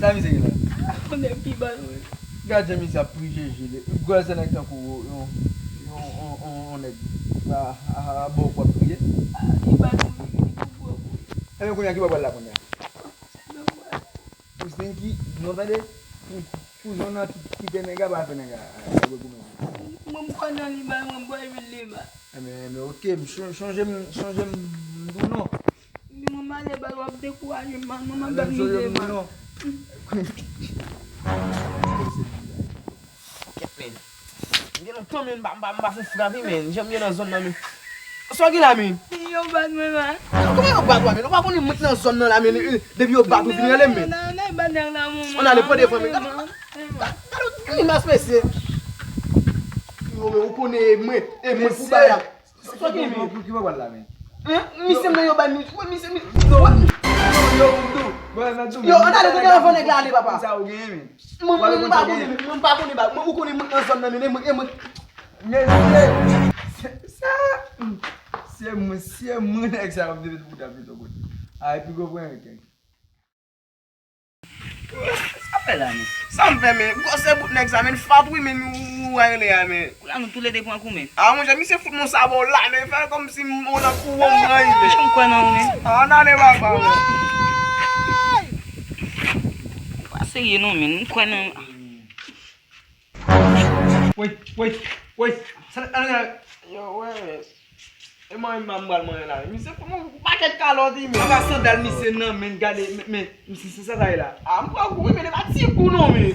Ça, c'est là. On est plus bas. Gardez mis ça pour GG. Gros c'est n'importe quoi. On est à bon quoi prier. Il va Et qu'on y a qui va voir là qu'on y a. Vous savez qui non allez pour zone qui te nègre pas faire nègre. Mon connait il va mon boy il va. Mais OK, changer non. Mon mal est pas décourager maman Non. Gen nou ton men ba fou frapi men, jem gen nan zon nan men. So ki la men? Yo bat maman. Kome yo bat wa men? Ou pa koni mout nan zon nan la men, debi yo bat ou fin relem men? Non, bat nan la maman. On a le po de fwa men. Kado kini mas pese? Yo men, ou kone mwen, mwen pou ba ya. So ki men? Qui va voir là mais. Mi sem nan yo ba mi, mi sem. Yo, on a le ko gen fwa nek la ale papa. Ça ou gagner mais. Mwen pa koni ba, mwen ou koni mout nan zon nan men, mwen. Mais ça c'est mon ex ça va me pour taper ton côté. Ah et puis go prendre quelqu'un. Ça fait là mais. Sa m fe men, gose bout nek sa men, fat women ou a ele ya men. Là nous tous les deux points combien? A mwen jami se fout mon sabon la men, fè kom si moun an kou wong nan yi men. Je me connais mais. A nan e bak ba men. Pas sérieux non mais nous connais. Wait. Ça Yo, wè. E mwen mbal mwen la. Mi se fout mon paket kaloti men. va sandal mi c'est non mais regarder mais c'est ça là. A mwen kou men, e ba ti kou non men.